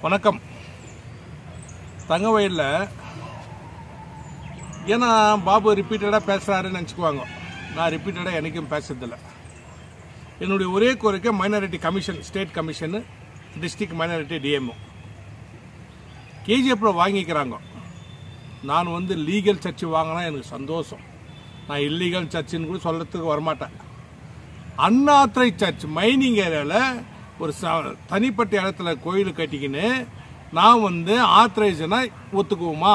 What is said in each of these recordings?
வணக்கம். தங்கவயல்ல ஏன்னா பாபு ரிப்பீட்டடாக பேசுகிறாருன்னு நினச்சிக்குவாங்க. நான் ரிப்பீட்டடாக எனக்கும் பேசுறதில்லை. என்னுடைய ஒரே கோரிக்கை minority commission, state commission, district minority DMO கேஜிஎஃப்பில் வாங்கிக்கிறாங்க. நான் லீகல் சர்ச்சு வாங்கினா எனக்கு சந்தோஷம். நான் இல்லீகல் சர்ச்சுன்னு கூட சொல்கிறதுக்கு வரமாட்டேன். அன்ஆத்தரைஸ்ட் சர்ச் மைனிங் ஏரியாவில் ஒரு தனிப்பட்ட இடத்துல கோயில் கட்டிக்கின்னு நான் ஆத்தரைஸ்னா ஒத்துக்குவோமா?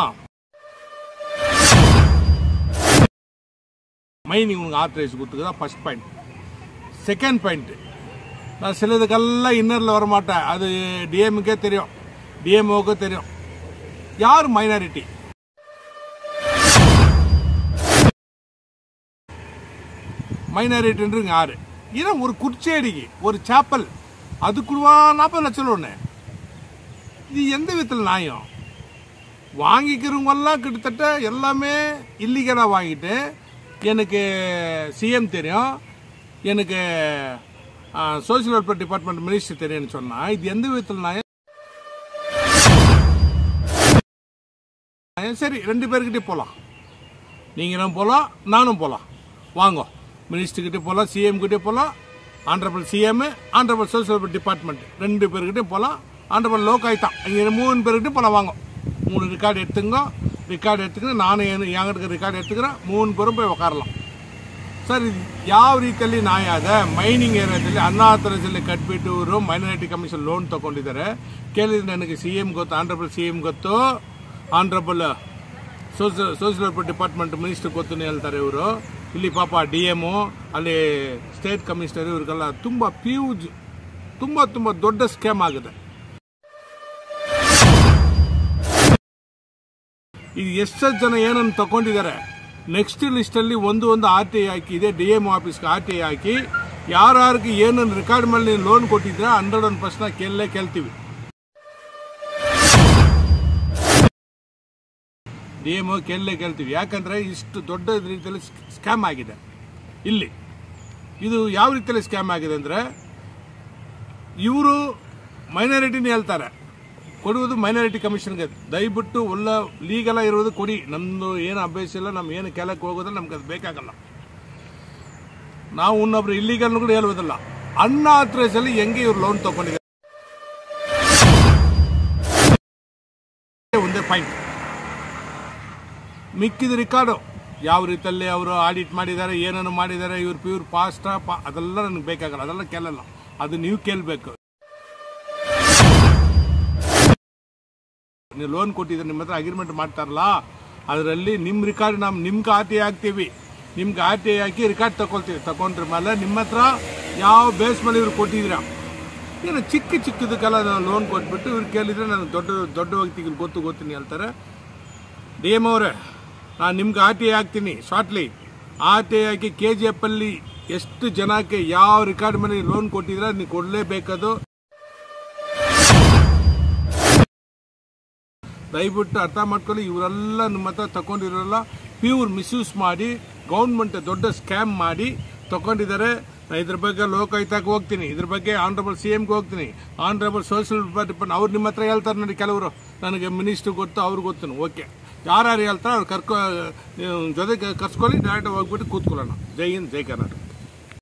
மைனிங் உங்களுக்கு ஆத்தரைஸ் கொடுத்துக்குதான் ஃபர்ஸ்ட் பாயிண்ட். செகண்ட் பாயிண்ட், நான் சிலதுக்கெல்லாம் இன்னரில் வரமாட்டேன். அது டிஎம்கே தெரியும், டிஎம்ஓக்கே தெரியும். யார் மைனாரிட்டி? மைனாரிட்டின்றங்க யாரு? ஏன்னா ஒரு குர்ச்சேடிக்கு ஒரு சாப்பல் அதுக்குள்ளவா 40 லட்சம் ஒன்று. இது எந்த விதத்தில் நியாயம்? வாங்கிக்கிறவங்கெல்லாம் கிட்டத்தட்ட எல்லாமே இல்லீகலாக வாங்கிட்டு எனக்கு சிஎம் தெரியும், எனக்கு சோசியல் வெல்ஃபேர் டிபார்ட்மெண்ட் மினிஸ்டர் தெரியும்னு சொன்னால் இது எந்த விதத்தில் நியாயம்? சரி, 2 பேருக்கிட்டே போகலாம். நீங்களும் போகலாம், நானும் போகலாம். வாங்க, மினிஸ்டர்கிட்டே போகலாம், சிஎம் கிட்டே போகலாம், honourable CM, honourable social welfare department 2 பேருக்கிட்டே போகலாம். ஆனரபிள் லோகாயுக்தா இங்கே 3 பேருக்கிட்டே போகலாம். வாங்க, 3 ரெக்கார்டு எடுத்துங்க. ரெக்கார்டு எடுத்துக்கிட்டு நானும் என்கிட்ட ரெக்கார்டு எடுத்துக்கிறேன். 3 பேரும் போய் ಉಕಾರலாம். ಸರ್, ಯಾವ ರೀತಿಯಲ್ಲಿ ನ್ಯಾಯ ಇದೆ? ಮೈನಿಂಗ್ ಏರಿಯಾದಲ್ಲಿ ಅನ್ಆಥರೈಸ್ಡ್ ಕಟ್ಬಿಟ್ಟು ಇವರು ಮೈನಾರಿಟಿ ಕಮಿಷನ್ ಲೋನ್ ತಗೊಂಡಿದ್ದಾರೆ. ಕೇಳಿದ್ರೆ ನನಗೆ ಸಿಎಂ ಗೊತ್ತು, ಆನರಬಲ್ ಸಿಎಂ ಗೊತ್ತು, honourable social welfare department minister ಗೊತ್ತು ಹೇಳ್ತಾರೆ ಇವರು. ಇಲ್ಲಿ ಪಾಪ ಡಿಎಂಒ, ಅಲ್ಲಿ ಸ್ಟೇಟ್ ಕಮಿಷನರ್, ಇವ್ರಿಗೆಲ್ಲ ತುಂಬಾ ಫ್ಯೂಜ್, ತುಂಬಾ ದೊಡ್ಡ ಸ್ಕ್ಯಾಮ್ ಆಗಿದೆ. ಇದು ಎಷ್ಟು ಜನ ಏನನ್ನು ತಗೊಂಡಿದ್ದಾರೆ. ನೆಕ್ಸ್ಟ್ ಲಿಸ್ಟ್ ಅಲ್ಲಿ ಒಂದು RTI ಹಾಕಿ, ಇದೆ ಡಿಎಂಒ ಆಫೀಸ್ಗೆ RTI ಹಾಕಿ, ಯಾರ್ಯಾರಿಗೆ ಏನನ್ನು ರೆಕಾರ್ಡ್ ಮಾಡಿ ಲೋನ್ ಕೊಟ್ಟಿದ್ರೆ 101% ಕೇಳ್ತೀವಿ. ಡಿಎಂಒ ಕೇಳ್ತೀವಿ. ಯಾಕಂದ್ರೆ ಇಷ್ಟು ದೊಡ್ಡ ರೀತಿಯಲ್ಲಿ ಸ್ಕ್ಯಾಮ್ ಆಗಿದೆ. ಇಲ್ಲಿ ಇದು ಯಾವ ರೀತಿಯಲ್ಲಿ ಸ್ಕ್ಯಾಮ್ ಆಗಿದೆ ಅಂದ್ರೆ, ಇವರು ಮೈನಾರಿಟಿನ ಹೇಳ್ತಾರೆ, ಕೊಡುವುದು ಮೈನಾರಿಟಿ ಕಮಿಷನ್ಗೆ. ದಯವಿಟ್ಟು ಒಳ್ಳೆ ಲೀಗಲ್ ಇರೋದು ಕೊಡಿ, ನಮ್ದು ಏನು ಅಭ್ಯಾಸ ಇಲ್ಲ, ನಮ್ಗೆ ಏನು ಕೇಳಕ್ಕೆ ಹೋಗೋದ್ರೆ ನಮ್ಗೆ ಅದು ಬೇಕಾಗಲ್ಲ. ನಾವು ಇನ್ನೊಬ್ರು ಇಲ್ಲೀಗಲ್ ಕೂಡ ಹೇಳುವುದಿಲ್ಲ. ಅನ್ಆಥರೈಸ್ ಅಲ್ಲಿ ಹೆಂಗೆ ಇವ್ರು ಲೋನ್ ತಗೊಂಡಿದ್ದಾರೆ ಒಂದೇ ಪಾಯಿಂಟ್. ಮಿಕ್ಕಿದ ರಿಕಾರ್ಡು ಯಾವ ರೀತಿಯಲ್ಲಿ ಅವರು ಆಡಿಟ್ ಮಾಡಿದ್ದಾರೆ, ಏನನ್ನು ಮಾಡಿದ್ದಾರೆ, ಇವ್ರು ಪ್ಯೂರ್ ಪಾಸ್ಟ್ ಅದೆಲ್ಲ ನನಗೆ ಬೇಕಾಗಲ್ಲ, ಅದೆಲ್ಲ ಕೇಳಲ್ಲ. ಅದು ನೀವು ಕೇಳಬೇಕು. ನೀವು ಲೋನ್ ಕೊಟ್ಟಿದ್ರೆ ನಿಮ್ಮ ಹತ್ರ ಅಗ್ರಿಮೆಂಟ್ ಮಾಡ್ತಾರಲ್ಲ, ಅದರಲ್ಲಿ ನಿಮ್ಮ ರಿಕಾರ್ಡ್ ನಾವು ನಿಮ್ಗೆ RTI ಹಾಕ್ತೀವಿ. ನಿಮ್ಗೆ RTI ಹಾಕಿ ರಿಕಾರ್ಡ್ ತಗೊಳ್ತೀವಿ. ತಗೊಂಡ್ರ ಮೇಲೆ ನಿಮ್ಮ ಹತ್ರ ಯಾವ ಬೇಸ್ ಮೇಲೆ ಇವ್ರು ಕೊಟ್ಟಿದ್ದೀರಾ. ಏನು ಚಿಕ್ಕದಕ್ಕೆಲ್ಲ ಲೋನ್ ಕೊಟ್ಬಿಟ್ಟು ಇವ್ರು ಕೇಳಿದ್ರೆ ನಾನು ದೊಡ್ಡ ವ್ಯಕ್ತಿಗೆ ಗೊತ್ತಿನಿ ಹೇಳ್ತಾರೆ. ಡಿಎಂ ಅವರೇ, ನಾನು ನಿಮ್ಗೆ RTI ಹಾಕ್ತೀನಿ ಶಾರ್ಟ್ಲಿ. RTI ಹಾಕಿ KGF ಅಲ್ಲಿ ಎಷ್ಟು ಜನಕ್ಕೆ ಯಾವ ರಿಕಾರ್ಡ್ ಮೇಲೆ ಲೋನ್ ಕೊಟ್ಟಿದ್ರೆ ನೀವು ಕೊಡಲೇಬೇಕದು. ದಯವಿಟ್ಟು ಅರ್ಥ ಮಾಡ್ಕೊಳ್ಳಿ. ಇವರೆಲ್ಲ ನಿಮ್ಮ ಹತ್ರ ತಗೊಂಡಿರೋಲ್ಲ ಪ್ಯೂರ್ ಮಿಸ್ಯೂಸ್ ಮಾಡಿ, ಗೌರ್ಮೆಂಟ್ ದೊಡ್ಡ ಸ್ಕ್ಯಾಮ್ ಮಾಡಿ ತಗೊಂಡಿದ್ದಾರೆ. ಇದ್ರ ಬಗ್ಗೆ ಲೋಕಾಯುಕ್ತಕ್ಕೆ ಹೋಗ್ತೀನಿ, ಇದ್ರ ಬಗ್ಗೆ ಆನರಬಲ್ ಸಿಎಂಗೆ ಹೋಗ್ತೀನಿ, ಆನರಬಲ್ ಸೋಷಿಯಲ್ ಡಿಪಾರ್ಟ್ಮೆಂಟ್ ಅವ್ರು ನಿಮ್ಮ ಹತ್ರ ಹೇಳ್ತಾರೆ ನೋಡಿ. ಕೆಲವರು ನನಗೆ ಮಿನಿಸ್ಟರ್ ಗೊತ್ತು, ಅವ್ರಿಗೆ ಗೊತ್ತು. ಓಕೆ, ಯಾರು ಹೇಳ್ತಾರೆ ಅವ್ರು ಜೊತೆಗೆ ಕರ್ಸ್ಕೊಳ್ಳಿ, ಡೈರೆಕ್ಟ್ ಹೋಗ್ಬಿಟ್ಟು ಕೂತ್ಕೊಳ್ಳೋಣ. ಜೈ ಹಿಂದ್, ಜೈ ಕರ್ನಾಟಕ.